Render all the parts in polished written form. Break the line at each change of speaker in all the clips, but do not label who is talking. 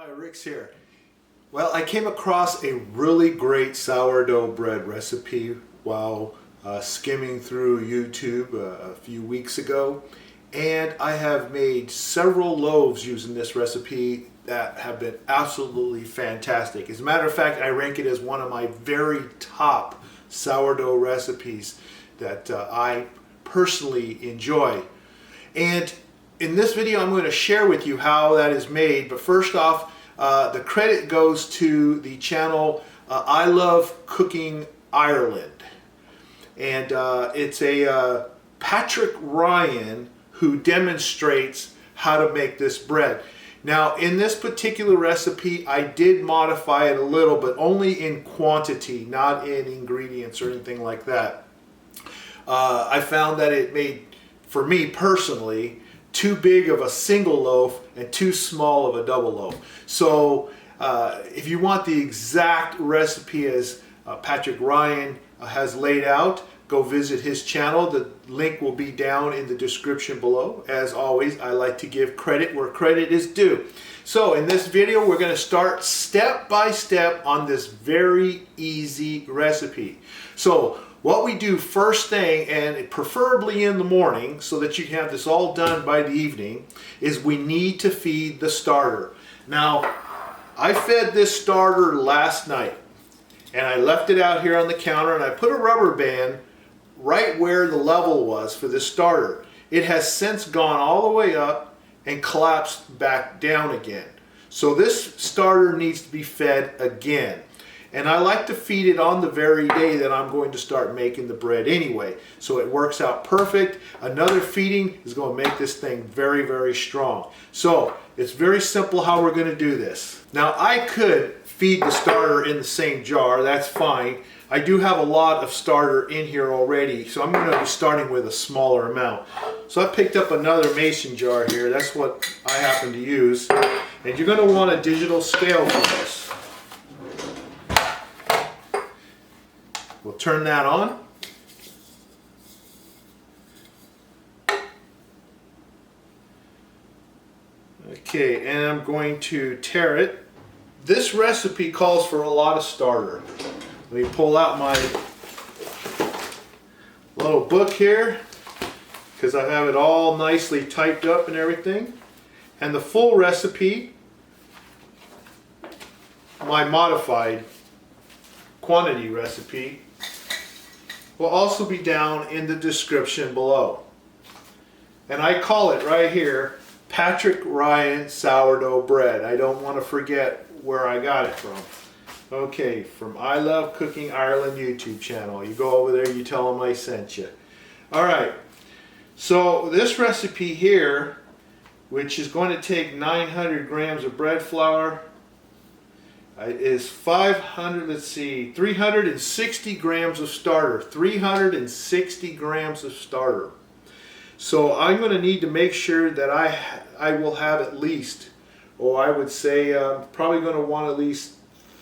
Hi, Rix here. Well, I came across a really great sourdough bread recipe while skimming through YouTube a few weeks ago, and I have made several loaves using this recipe that have been absolutely fantastic. As a matter of fact, I rank it as one of my very top sourdough recipes that I personally enjoy. And in this video, I'm going to share with you how that is made. But first off, the credit goes to the channel ILoveCookingIreland. And it's a Patrick Ryan who demonstrates how to make this bread. Now, in this particular recipe, I did modify it a little, but only in quantity, not in ingredients or anything like that. I found that it made, for me personally, too big of a single loaf and too small of a double loaf. So if you want the exact recipe as Patrick Ryan has laid out, go visit his channel. The link will be down in the description below. As always, I like to give credit where credit is due. So in this video, we're going to start step by step on this very easy recipe. So what we do first thing, and preferably in the morning so that you can have this all done by the evening, is we need to feed the starter. Now, I fed this starter last night, and I left it out here on the counter, and I put a rubber band right where the level was for the starter. It has since gone all the way up and collapsed back down again. So this starter needs to be fed again. And I like to feed it on the very day that I'm going to start making the bread anyway. So it works out perfect. Another feeding is going to make this thing very, very strong. So it's very simple how we're going to do this. Now, I could feed the starter in the same jar. That's fine. I do have a lot of starter in here already, so I'm going to be starting with a smaller amount. So I picked up another mason jar here. That's what I happen to use. And you're going to want a digital scale for this. We'll turn that on. Okay, and I'm going to tare it. This recipe calls for a lot of starter. Let me pull out my little book here, because I have it all nicely typed up and everything. And the full recipe, my modified quantity recipe, will also be down in the description below. And I call it right here, Patrick Ryan sourdough bread. I don't want to forget where I got it from. Okay, from ILoveCookingIreland YouTube channel. You go over there, you tell them I sent you. Alright, so this recipe here, which is going to take 900 grams of bread flour, is 360 grams of starter. 360 grams of starter. So I'm going to need to make sure that I will have at least, I would say probably going to want at least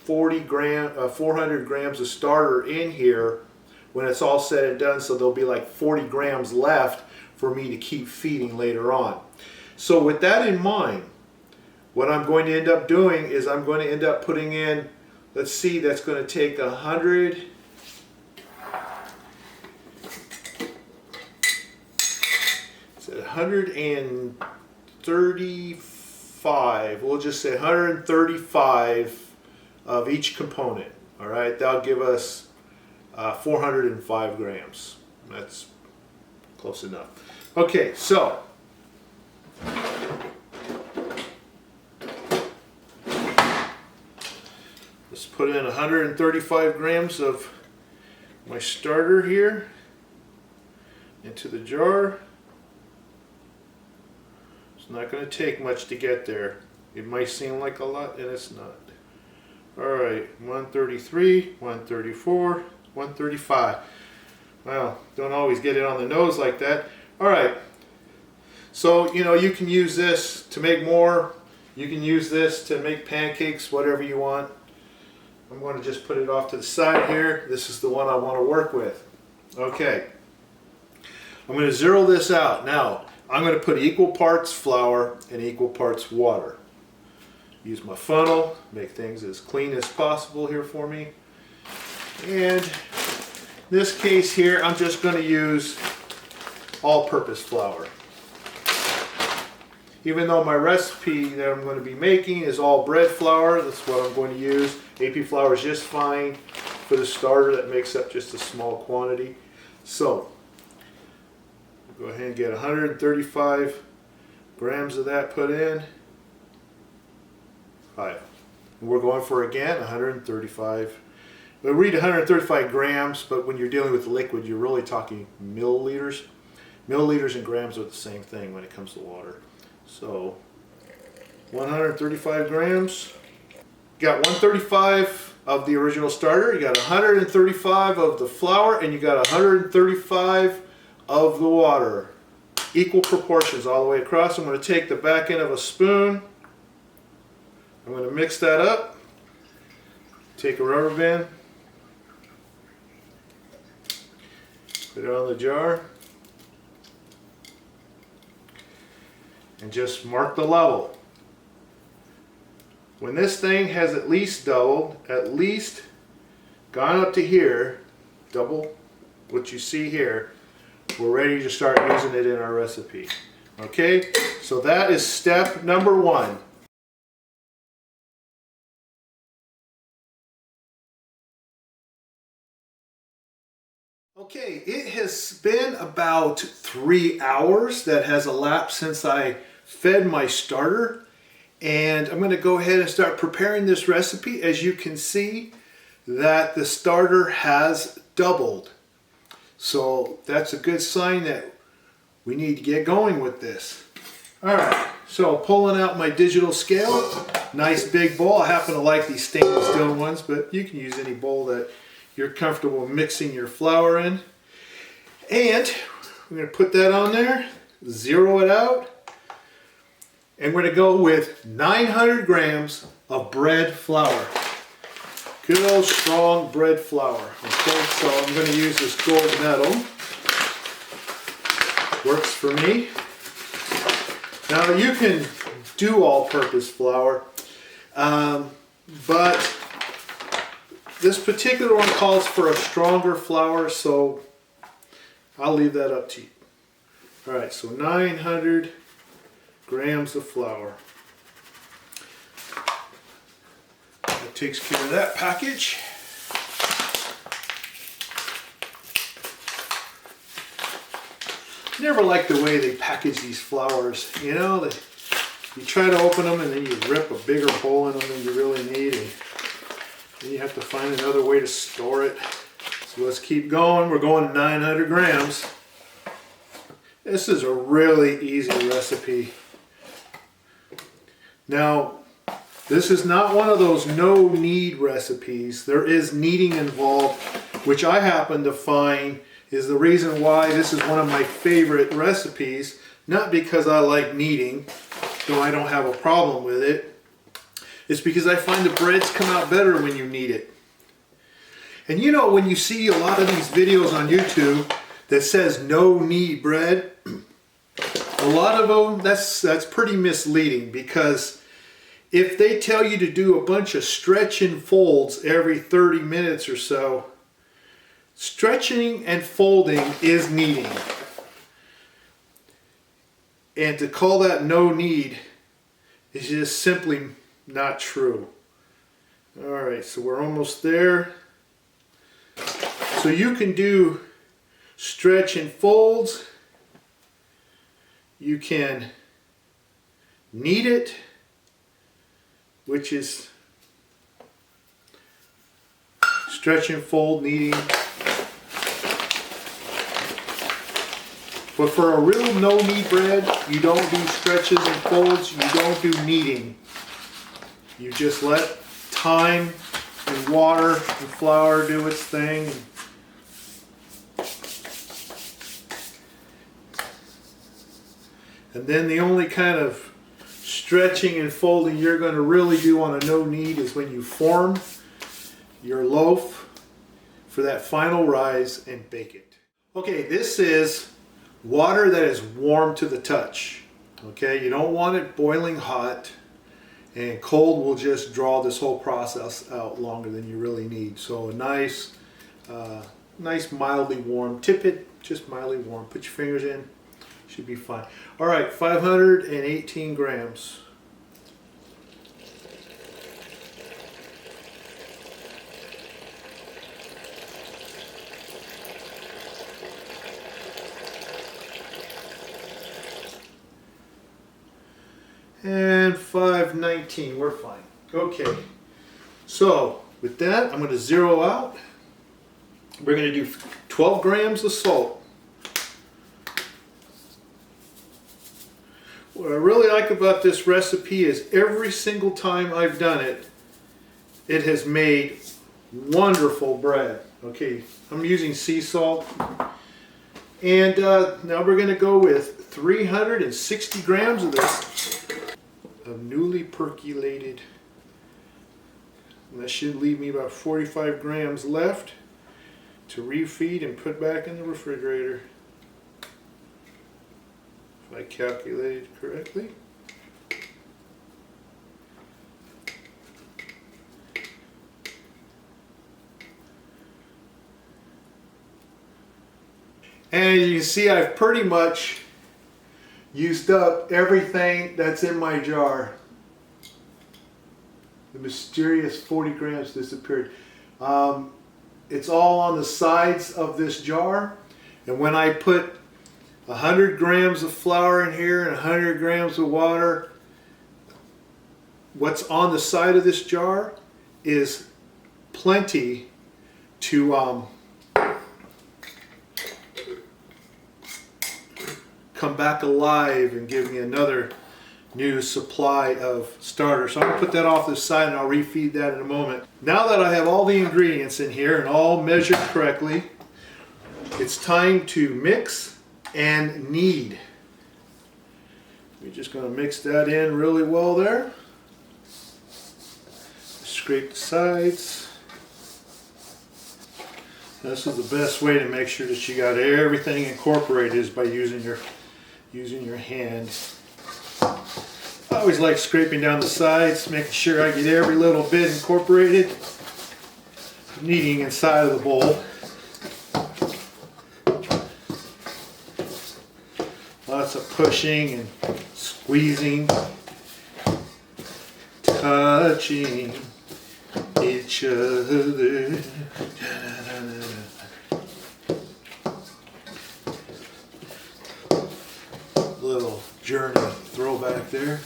400 grams of starter in here when it's all said and done, so there'll be like 40 grams left for me to keep feeding later on. So with that in mind, what I'm going to end up doing is I'm going to end up putting in, let's see, that's going to take 135, we'll just say 135 of each component. All right, that'll give us 405 grams. That's close enough. Okay, so let's put in 135 grams of my starter here into the jar. It's not going to take much to get there. It might seem like a lot, and it's not. Alright, 133, 134, 135. Well, don't always get it on the nose like that. Alright, so you can use this to make more. You can use this to make pancakes, whatever you want. I'm going to just put it off to the side here. This is the one I want to work with. Okay, I'm going to zero this out. Now, I'm going to put equal parts flour and equal parts water. Use my funnel, make things as clean as possible here for me. And in this case here, I'm just going to use all-purpose flour. Even though my recipe that I'm going to be making is all bread flour, that's what I'm going to use. AP flour is just fine for the starter. That makes up just a small quantity. So, go ahead and get 135 grams of that put in. And we're going for, again, 135. We read 135 grams, but when you're dealing with liquid, you're really talking milliliters. Milliliters and grams are the same thing when it comes to water. So 135 grams. You got 135 of the original starter, you got 135 of the flour, and you got 135 of the water. Equal proportions all the way across. I'm going to take the back end of a spoon. I'm going to mix that up. Take a rubber band. Put it on the jar. And just mark the level. When this thing has at least doubled, at least gone up to here, double what you see here, we're ready to start using it in our recipe. Okay, so that is step number 1. Okay, it has been about 3 hours that has elapsed since I fed my starter, and I'm going to go ahead and start preparing this recipe. As you can see that the starter has doubled, so that's a good sign that we need to get going with this. Alright, so pulling out my digital scale, nice big bowl. I happen to like these stainless steel ones, but you can use any bowl that you're comfortable mixing your flour in. And we're going to put that on there, zero it out, and we're going to go with 900 grams of bread flour. Good old strong bread flour. Okay, so I'm going to use this gold medal. Works for me. Now you can do all-purpose flour, but this particular one calls for a stronger flour, so I'll leave that up to you. Alright, so 900 grams of flour. That takes care of that package. Never like the way they package these flours. You know, you try to open them and then you rip a bigger hole in them than you really need, and then you have to find another way to store it. So let's keep going. We're going 900 grams. This is a really easy recipe. Now, this is not one of those no knead recipes. There is kneading involved, which I happen to find is the reason why this is one of my favorite recipes. Not because I like kneading, though I don't have a problem with it. It's because I find the breads come out better when you knead it. And you know, when you see a lot of these videos on YouTube that says no knead bread, a lot of them, that's pretty misleading, because if they tell you to do a bunch of stretch and folds every 30 minutes or so, stretching and folding is kneading. And to call that no knead is just simply not true. Alright, so we're almost there. So you can do stretch and folds. You can knead it, which is stretch and fold kneading. But for a real no knead bread, you don't do stretches and folds, you don't do kneading. You just let time and water and flour do its thing. And then the only kind of stretching and folding you're going to really do on a no knead is when you form your loaf for that final rise and bake it. Okay, this is water that is warm to the touch. Okay, you don't want it boiling hot. And cold will just draw this whole process out longer than you really need. So a nice, nice mildly warm. Tip it just mildly warm. Put your fingers in. Should be fine. All right, 518 grams. And 519, we're fine. Okay, so with that, I'm going to zero out. We're going to do 12 grams of salt. What I really like about this recipe is every single time I've done it, it has made wonderful bread. Okay, I'm using sea salt. And now we're going to go with 360 grams of this. Of newly percolated, and that should leave me about 45 grams left to refeed and put back in the refrigerator, if I calculated correctly. And you can see I've pretty much used up everything that's in my jar. The mysterious 40 grams disappeared. It's all on the sides of this jar. And when I put 100 grams of flour in here and 100 grams of water, what's on the side of this jar is plenty to come back alive and give me another new supply of starter. So I'm going to put that off to the side and I'll refeed that in a moment. Now that I have all the ingredients in here and all measured correctly, it's time to mix and knead. We're just going to mix that in really well there. Scrape the sides. This is the best way to make sure that you got everything incorporated is by using your hand. I always like scraping down the sides, making sure I get every little bit incorporated, kneading inside of the bowl. Lots of pushing and squeezing, touching each other. Little journey throwback there.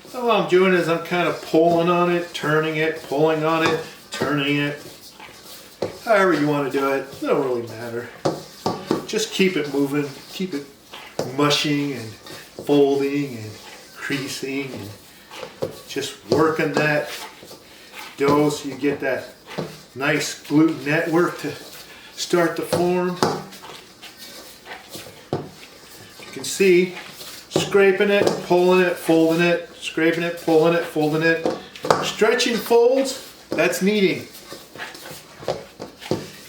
So what I'm doing is I'm kind of pulling on it, turning it, pulling on it, turning it. However you want to do it, it don't really matter. Just keep it moving, keep it mushing and folding and creasing and just working that dough so you get that nice gluten network to start to form. You can see, scraping it, pulling it, folding it, scraping it, pulling it, folding it. Stretching folds, that's kneading.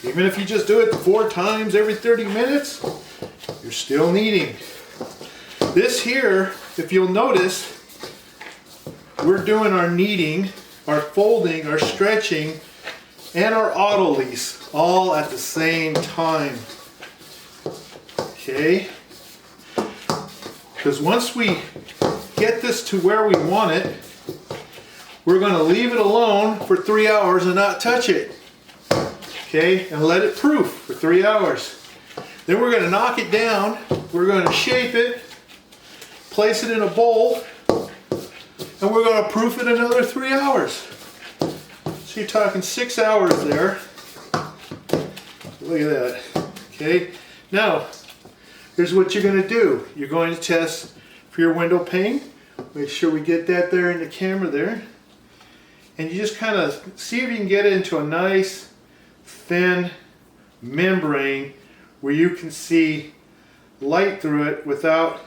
Even if you just do it 4 times every 30 minutes, you're still kneading. This here, if you'll notice, we're doing our kneading, our folding, our stretching, and our auto-lease all at the same time. Okay? Because once we get this to where we want it, we're going to leave it alone for 3 hours and not touch it. Okay? And let it proof for 3 hours. Then we're going to knock it down, we're going to shape it, place it in a bowl, and we're going to proof it another 3 hours. So you're talking 6 hours there. Look at that. Okay? Now, here's what you're going to do. You're going to test for your window pane. Make sure we get that there in the camera there. And you just kind of see if you can get it into a nice, thin membrane where you can see light through it without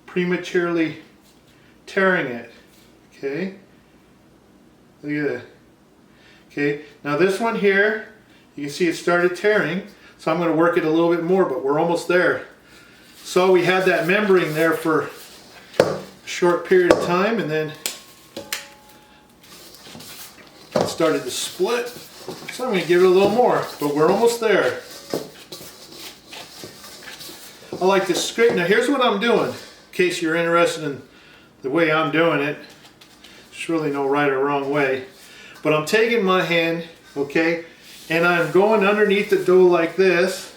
prematurely tearing it. Okay? Look at that. Okay, now this one here, you can see it started tearing, so I'm going to work it a little bit more, but we're almost there. So we had that membering there for a short period of time, and then it started to split. So I'm going to give it a little more, but we're almost there. I like to scrape. Now here's what I'm doing, in case you're interested in the way I'm doing it. There's really no right or wrong way. But I'm taking my hand, okay, and I'm going underneath the dough like this,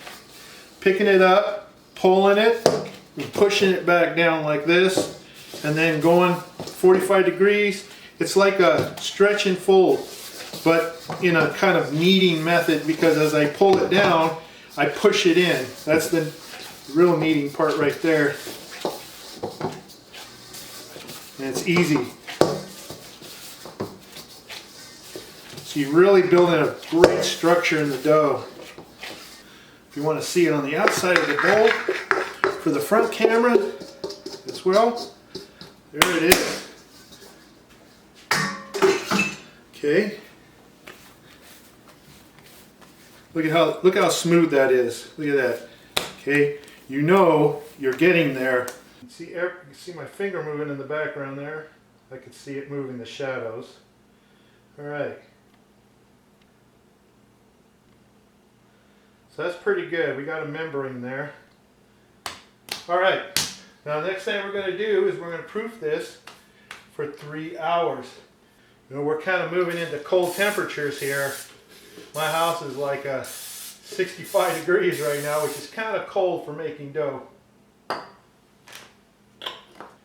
picking it up, pulling it, and pushing it back down like this, and then going 45 degrees. It's like a stretch and fold, but in a kind of kneading method, because as I pull it down, I push it in. That's the real kneading part right there. And it's easy. So you're really building a great structure in the dough. If you want to see it on the outside of the bowl for the front camera as well, there it is. Okay. Look how smooth that is. Look at that. Okay. You know you're getting there. You can see my finger moving in the background there. I can see it moving the shadows. All right. So that's pretty good. We got a membering there. All right. Now the next thing we're going to do is we're going to proof this for 3 hours. You know, we're kind of moving into cold temperatures here. My house is like 65 degrees right now, which is kind of cold for making dough.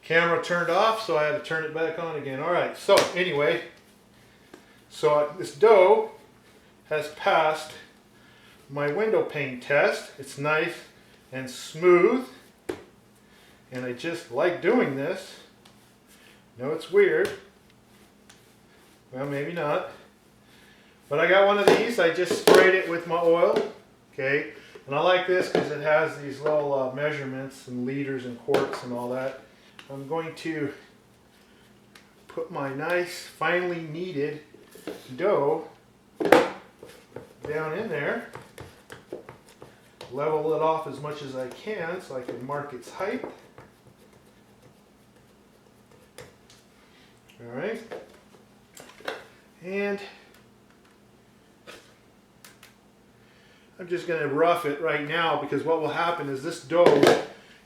Camera turned off, so I had to turn it back on again. All right, so anyway, so this dough has passed my window pane test. It's nice and smooth, and I just like doing this. No, it's weird. Well, maybe not. But I got one of these. I just sprayed it with my oil. Okay, and I like this because it has these little measurements and liters and quarts and all that. I'm going to put my nice finely kneaded dough down in there, level it off as much as I can so I can mark its height. All right, and I'm just going to rough it right now, because what will happen is this dough,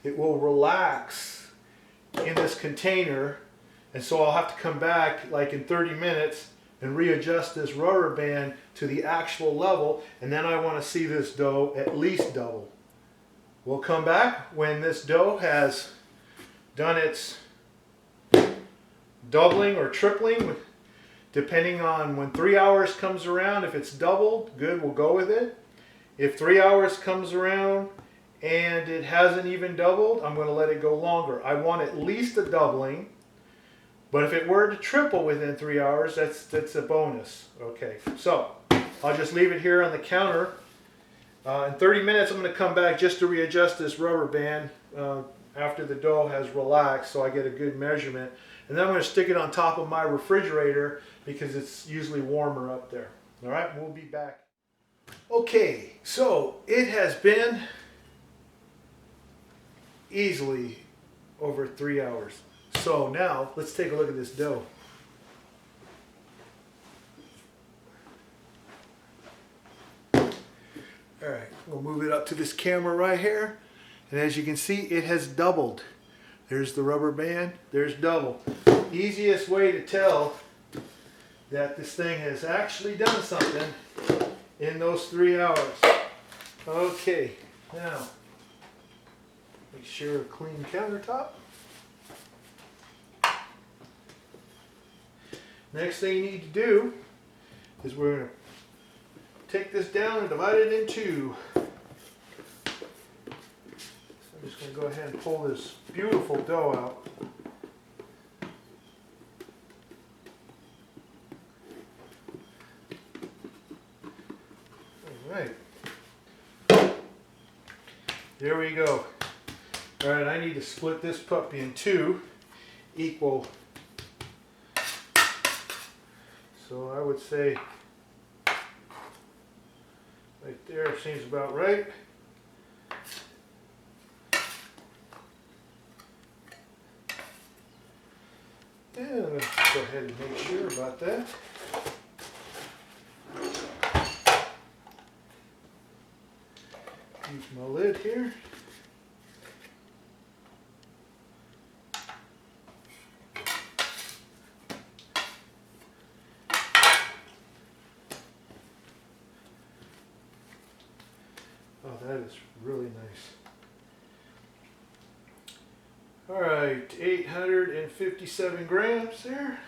it will relax in this container, and so I'll have to come back like in 30 minutes and readjust this rubber band to the actual level, and then I want to see this dough at least double. We'll come back when this dough has done its doubling or tripling, depending on when 3 hours comes around. If it's doubled, good, we'll go with it. If 3 hours comes around and it hasn't even doubled, I'm going to let it go longer. I want at least a doubling, but if it were to triple within 3 hours, that's a bonus. Okay, so I'll just leave it here on the counter. In 30 minutes, I'm going to come back just to readjust this rubber band after the dough has relaxed, so I get a good measurement. And then I'm going to stick it on top of my refrigerator because it's usually warmer up there. All right, we'll be back. Okay, so it has been easily over 3 hours. So now let's take a look at this dough. All right, we'll move it up to this camera right here. And as you can see, it has doubled. There's the rubber band, there's double. Easiest way to tell that this thing has actually done something in those 3 hours. Okay, now make sure a clean countertop. Next thing you need to do is we're going to take this down and divide it in two. So I'm just going to go ahead and pull this beautiful dough out. Alright. There we go. Alright, I need to split this puppy in two equal. So I would say right there seems about right. go ahead and make sure about that. Use my lid here. Oh, that is really nice. All right, 857 grams there.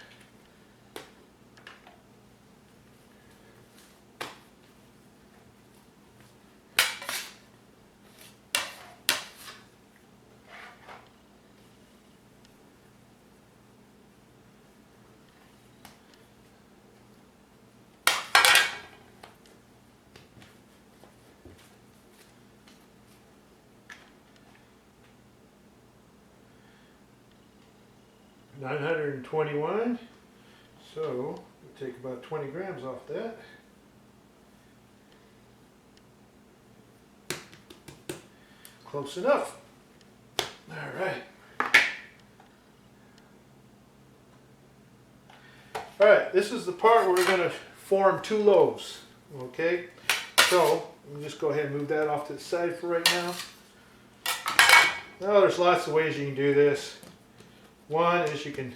$921, so we'll take about 20 grams off that. Close enough. All right. All right, this is the part where we're going to form two loaves. Okay, so let me just go ahead and move that off to the side for right now. Now there's lots of ways you can do this. One is you can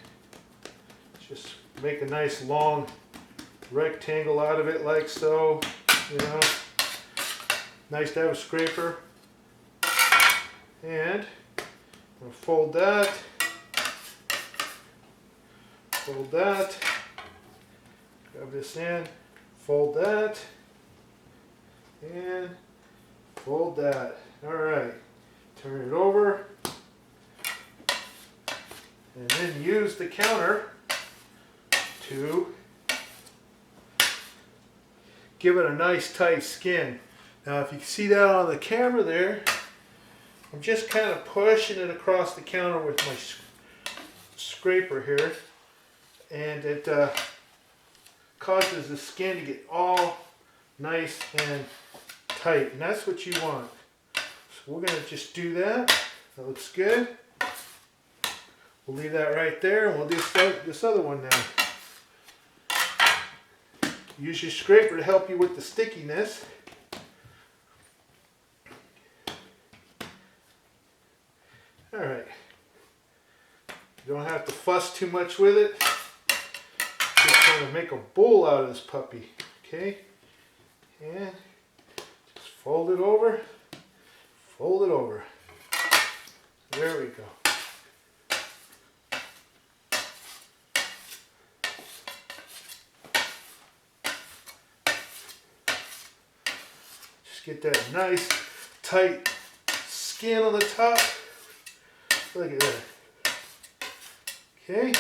just make a nice long rectangle out of it like so, you know. Nice to have a scraper. And I'm going to fold that, grab this in, fold that, and fold that. All right, turn it over. And then use the counter to give it a nice tight skin. Now if you can see that on the camera there, I'm just kind of pushing it across the counter with my scraper here, and it causes the skin to get all nice and tight, and that's what you want. So we're going to just do that. That looks good. We'll leave that right there, and we'll do this other one now. Use your scraper to help you with the stickiness. All right. You don't have to fuss too much with it. Just going to make a bowl out of this puppy. Okay? And just fold it over. Fold it over. There we go. Get that nice tight skin on the top. Look at that. Okay.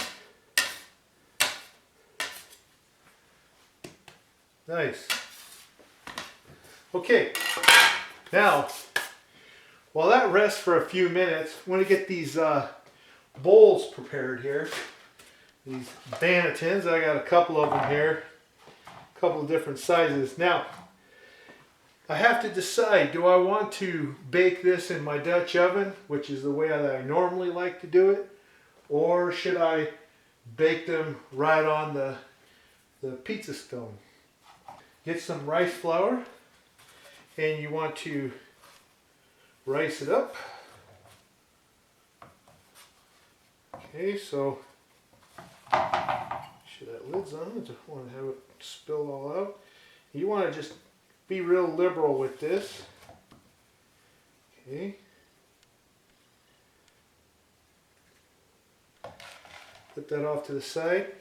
Nice. Okay. Now, while that rests for a few minutes, I want to get these bowls prepared here. These bannetons. I got a couple of them here. A couple of different sizes. Now, I have to decide, do I want to bake this in my Dutch oven, which is the way that I normally like to do it, or should I bake them right on the pizza stone? Get some rice flour, and you want to rice it up. Okay, so should that lid's on? I don't want to have it spill all out. You want to just be real liberal with this. Okay. Put that off to the side.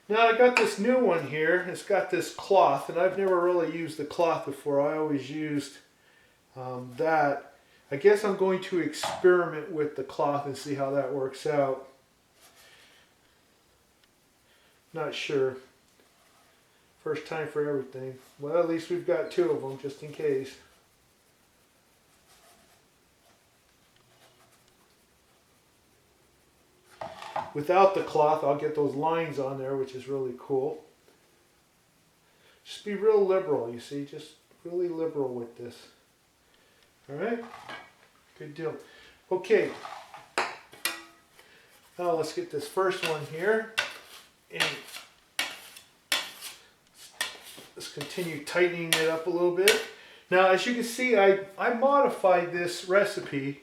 Now I got this new one here. It's got this cloth, and I've never really used the cloth before. I always used that. I guess I'm going to experiment with the cloth and see how that works out. Not sure. First time for everything. Well, at least we've got two of them, just in case. Without the cloth, I'll get those lines on there, which is really cool. Just be real liberal, you see. Just really liberal with this. All right? Good deal. Okay. Now let's get this first one here. And let's continue tightening it up a little bit. Now, as you can see, I modified this recipe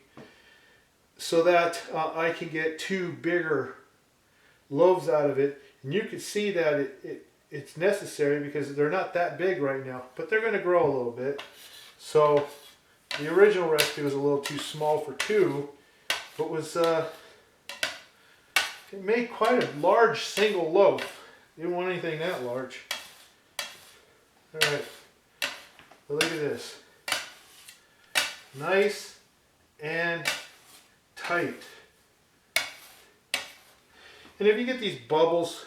so that I can get 2 bigger loaves out of it. And you can see that it's necessary because they're not that big right now, but they're going to grow a little bit. So the original recipe was a little too small for 2, but it made quite a large single loaf. Didn't want anything that large. All right, but look at this. Nice and tight. And if you get these bubbles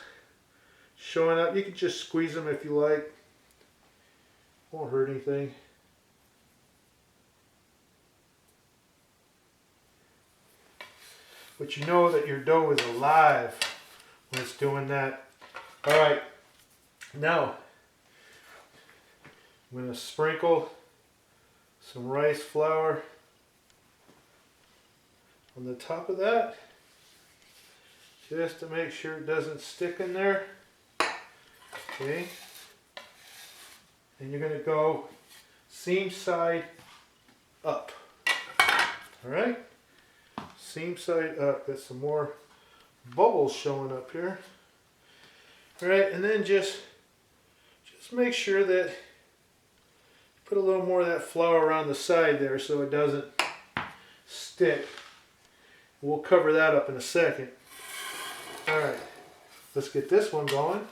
showing up, you can just squeeze them if you like. Won't hurt anything. But you know that your dough is alive when it's doing that. All right, now I'm going to sprinkle some rice flour on the top of that, just to make sure it doesn't stick in there. Okay, and you're going to go seam side up. All right, seam side up. Got some more bubbles showing up here. All right, and then just make sure that put a little more of that flour around the side there so it doesn't stick. We'll cover that up in a second. All right, let's get this one going.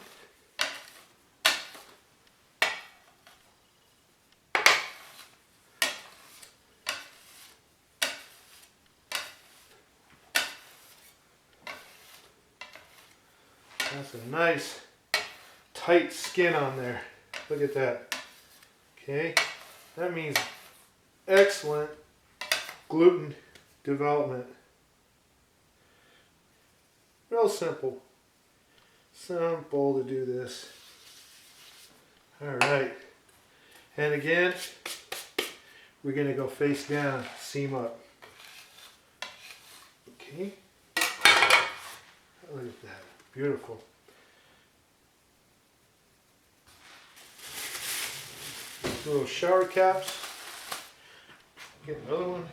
That's a nice tight skin on there. Look at that. Okay, that means excellent gluten development. Real simple. Simple to do this. All right. And again, we're going to go face down, seam up. Okay. Look at that. Beautiful. Little shower caps. Get another one.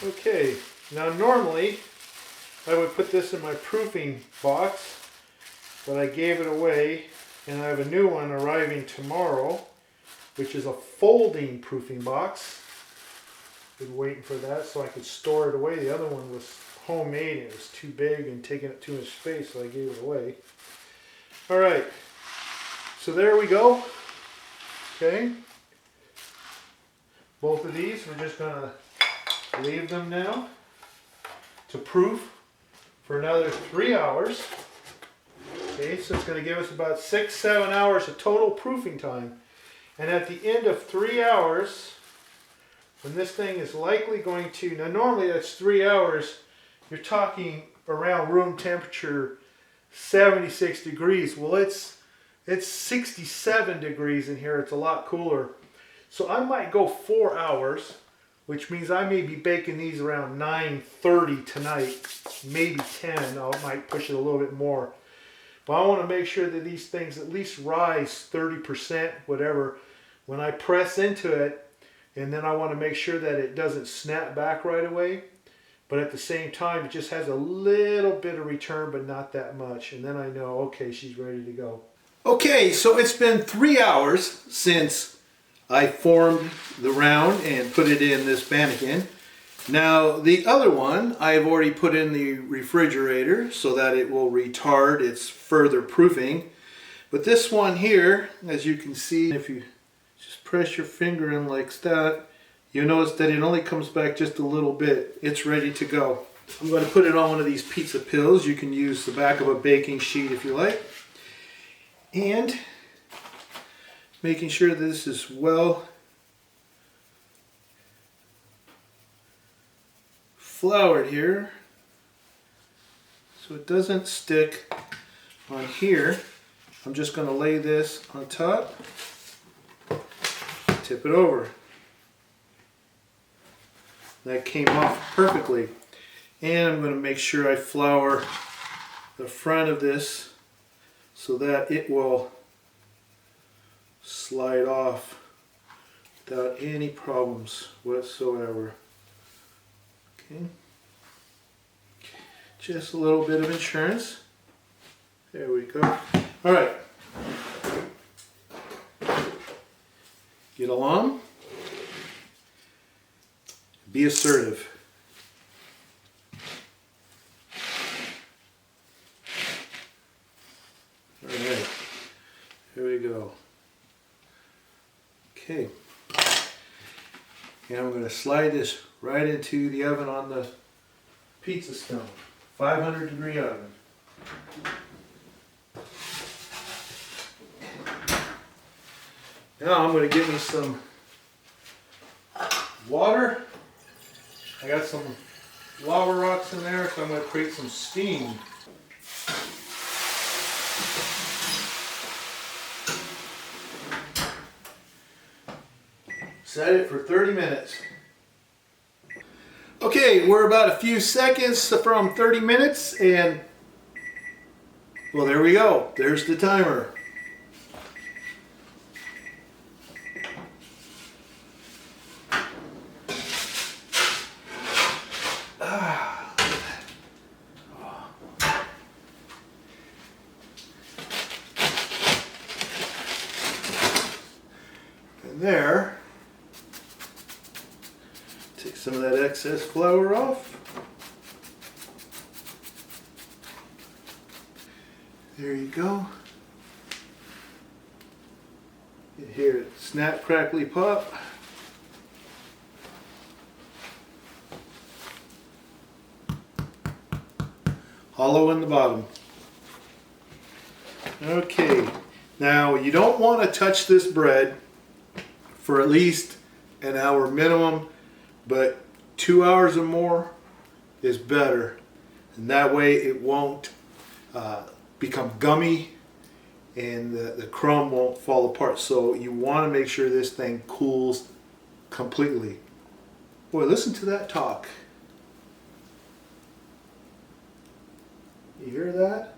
Okay, now normally I would put this in my proofing box, but I gave it away and I have a new one arriving tomorrow, which is a folding proofing box. Been waiting for that so I could store it away. The other one was homemade and it was too big and taking up too much space, so I gave it away. All right, so there we go. Okay, both of these, we're just gonna leave them now to proof for another 3 hours. Okay, so it's going to give us about 6-7 hours of total proofing time. And at the end of 3 hours, when this thing is likely going to, now normally that's 3 hours, you're talking around room temperature 76 degrees. Well, it's 67 degrees in here. It's a lot cooler. So I might go 4 hours, which means I may be baking these around 9:30 tonight, maybe 10. I might push it a little bit more. But I want to make sure that these things at least rise 30%, whatever, when I press into it. And then I want to make sure that it doesn't snap back right away. But at the same time, it just has a little bit of return, but not that much. And then I know, okay, she's ready to go. Okay, so it's been 3 hours since I formed the round and put it in this bannequin. Now the other one I've already put in the refrigerator so that it will retard its further proofing. But this one here, as you can see, if you just press your finger in like that, you notice that it only comes back just a little bit. It's ready to go. I'm going to put it on one of these pizza pills. You can use the back of a baking sheet if you like. And making sure that this is well floured here so it doesn't stick on here. I'm just going to lay this on top, tip it over. That came off perfectly. And I'm going to make sure I flour the front of this so that it will slide off without any problems whatsoever. Okay. Just a little bit of insurance. There we go. All right. Get along. Be assertive. All right. Here we go. Okay. And I'm going to slide this right into the oven on the pizza stone. 500 degree oven. Now I'm going to get me some water. I got some lava rocks in there, so I'm going to create some steam. Set it for 30 minutes. Okay, we're about a few seconds from 30 minutes, and well, there we go. There's the timer. And there. Take some of that excess flour off. There you go. You hear it snap, crackly, pop. Hollow in the bottom. Okay, now you don't want to touch this bread for at least an hour minimum, but 2 hours or more is better, and that way it won't become gummy and the crumb won't fall apart. So you want to make sure this thing cools completely. Boy, listen to that talk. You hear that?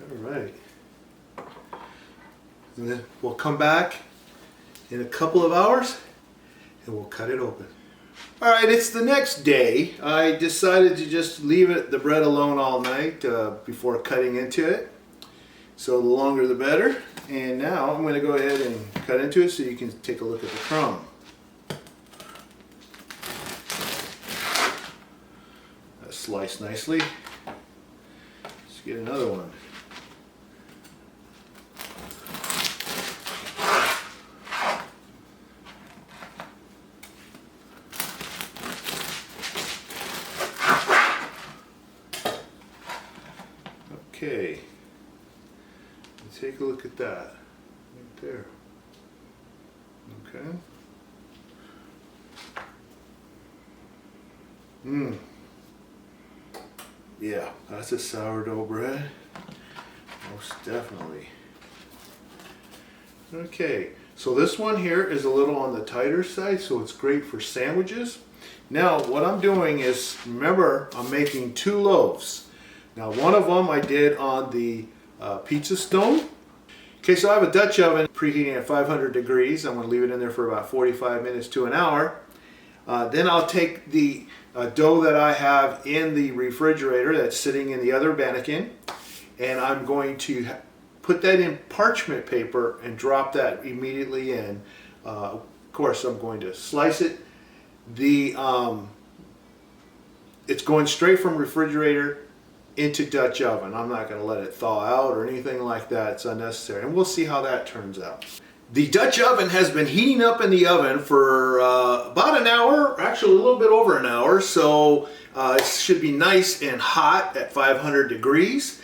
All right. And then we'll come back in a couple of hours and we'll cut it open. All right, it's the next day. I decided to just leave the bread alone all night before cutting into it. So the longer the better. And now I'm going to go ahead and cut into it so you can take a look at the crumb. That's sliced nicely. Let's get another one. Okay, take a look at that right there. Okay. Yeah, that's a sourdough bread. Most definitely. Okay, so this one here is a little on the tighter side, so it's great for sandwiches. Now, what I'm doing is, remember, I'm making 2 loaves. Now, one of them I did on the pizza stone. Okay, so I have a Dutch oven preheating at 500 degrees. I'm going to leave it in there for about 45 minutes to an hour. Then I'll take the dough that I have in the refrigerator that's sitting in the other mannequin, and I'm going to put that in parchment paper and drop that immediately in. Of course, I'm going to slice it. It's going straight from refrigerator into Dutch oven. I'm not going to let it thaw out or anything like that. It's unnecessary, and we'll see how that turns out. The Dutch oven has been heating up in the oven for about an hour, actually a little bit over an hour, so it should be nice and hot at 500 degrees.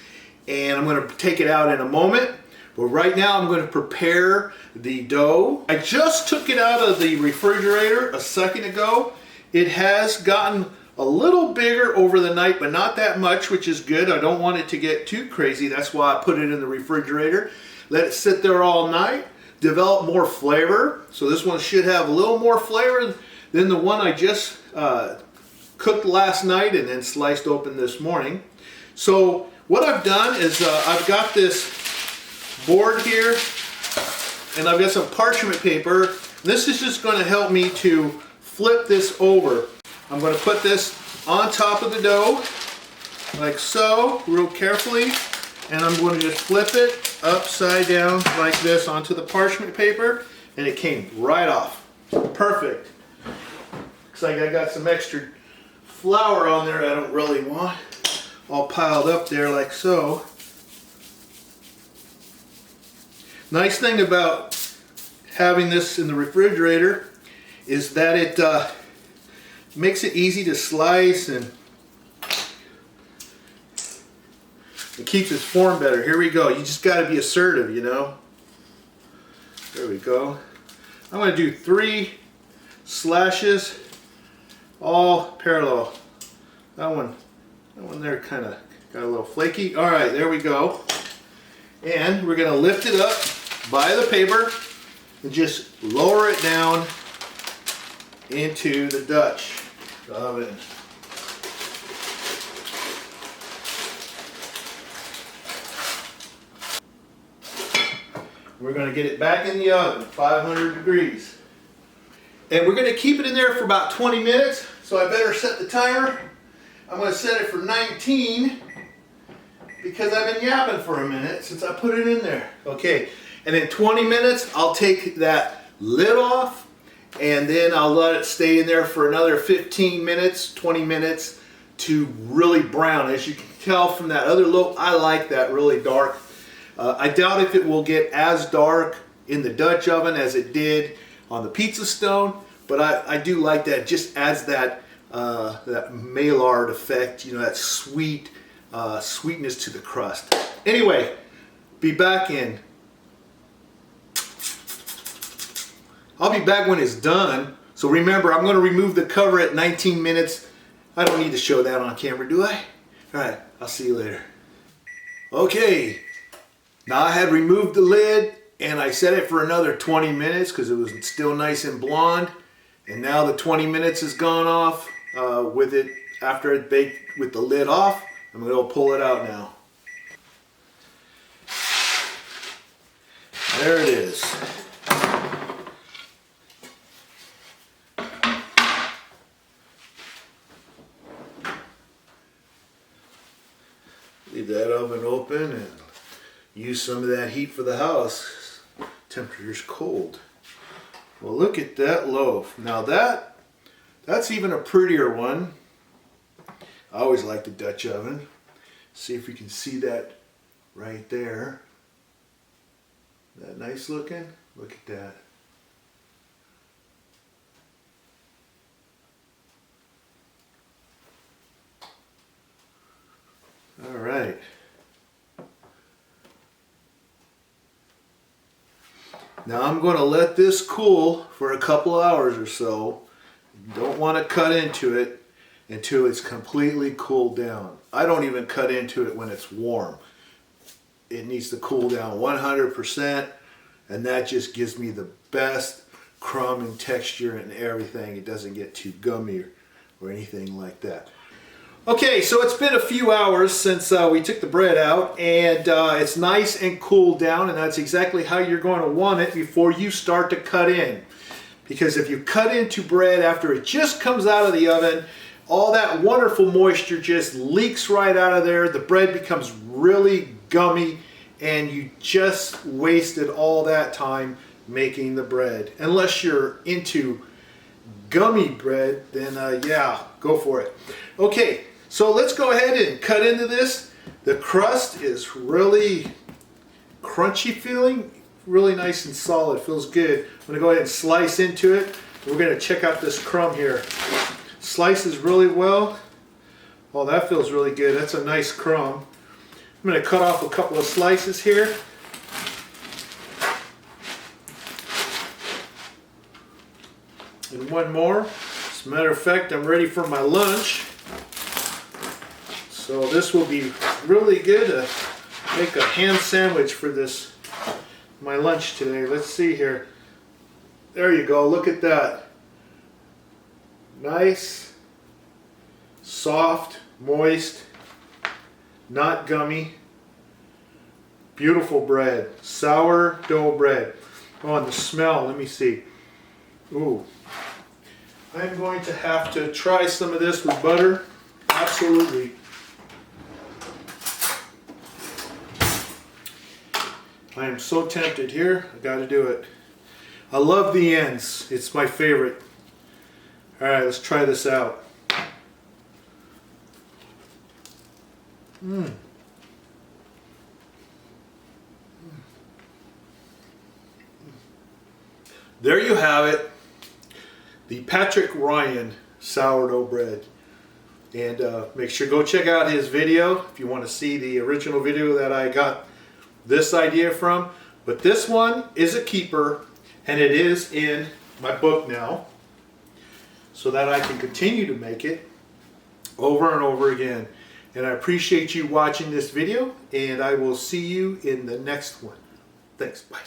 And I'm going to take it out in a moment, but right now I'm going to prepare the dough. I just took it out of the refrigerator a second ago. It has gotten a little bigger over the night, but not that much, which is good. I don't want it to get too crazy. That's why I put it in the refrigerator. let it sit there all night, develop more flavor. So this one should have a little more flavor than the one I just cooked last night and then sliced open this morning. So what I've done is I've got this board here and I've got some parchment paper. This is just going to help me to flip this over. I'm going to put this on top of the dough like so, real carefully, and I'm going to just flip it upside down like this onto the parchment paper, and it came right off. Perfect. Looks like I got some extra flour on there I don't really want, all piled up there like so. Nice thing about having this in the refrigerator is that it makes it easy to slice and it keeps its form better. Here we go. You just got to be assertive, you know. There we go. I'm going to do 3 slashes, all parallel. That one there kind of got a little flaky. All right, there we go. And we're going to lift it up by the paper and just lower it down into the Dutch oven. We're going to get it back in the oven, 500 degrees. And we're going to keep it in there for about 20 minutes, so I better set the timer. I'm going to set it for 19 because I've been yapping for a minute since I put it in there. Okay, and in 20 minutes, I'll take that lid off and then I'll let it stay in there for another 15 minutes, 20 minutes to really brown. As you can tell from that other loaf, I like that really dark. I doubt if it will get as dark in the Dutch oven as it did on the pizza stone, but I do like that. It just adds that that Maillard effect, you know, that sweetness to the crust. Anyway, be back in. I'll be back when it's done. So remember, I'm going to remove the cover at 19 minutes. I don't need to show that on camera, do I? All right, I'll see you later. Okay. Now I had removed the lid and I set it for another 20 minutes because it was still nice and blonde. And now the 20 minutes has gone off with it after it baked with the lid off. I'm going to pull it out now. There it is. Leave that oven open and use some of that heat for the house. Temperature's cold. Well, look at that loaf. Now that's even a prettier one. I always like the Dutch oven. See if we can see that right there. That nice looking? Look at that. All right. Now I'm going to let this cool for a couple hours or so. You don't want to cut into it until it's completely cooled down. I don't even cut into it when it's warm. It needs to cool down 100%, and that just gives me the best crumb and texture and everything. It doesn't get too gummy or anything like that. Okay, so it's been a few hours since we took the bread out, and it's nice and cooled down, and that's exactly how you're going to want it before you start to cut in. Because if you cut into bread after it just comes out of the oven, all that wonderful moisture just leaks right out of there. The bread becomes really gummy, and you just wasted all that time making the bread. Unless you're into gummy bread, then yeah, go for it. Okay. So let's go ahead and cut into this. The crust is really crunchy feeling, really nice and solid, feels good. I'm going to go ahead and slice into it. We're going to check out this crumb here. Slices really well. Oh, that feels really good. That's a nice crumb. I'm going to cut off a couple of slices here. And one more. As a matter of fact, I'm ready for my lunch. So this will be really good to make a ham sandwich for this my lunch today. Let's see here. There you go. Look at that. Nice, soft, moist, not gummy. Beautiful bread. Sourdough bread. Oh, and the smell. Let me see. Ooh. I'm going to have to try some of this with butter. Absolutely. I am so tempted here. I got to do it. I love the ends. It's my favorite. All right, let's try this out. There you have it. The Patrick Ryan sourdough bread. And make sure go check out his video if you want to see the original video that I got this idea from. But this one is a keeper, and it is in my book now, so that I can continue to make it over and over again. And I appreciate you watching this video, and I will see you in the next one. Thanks. Bye.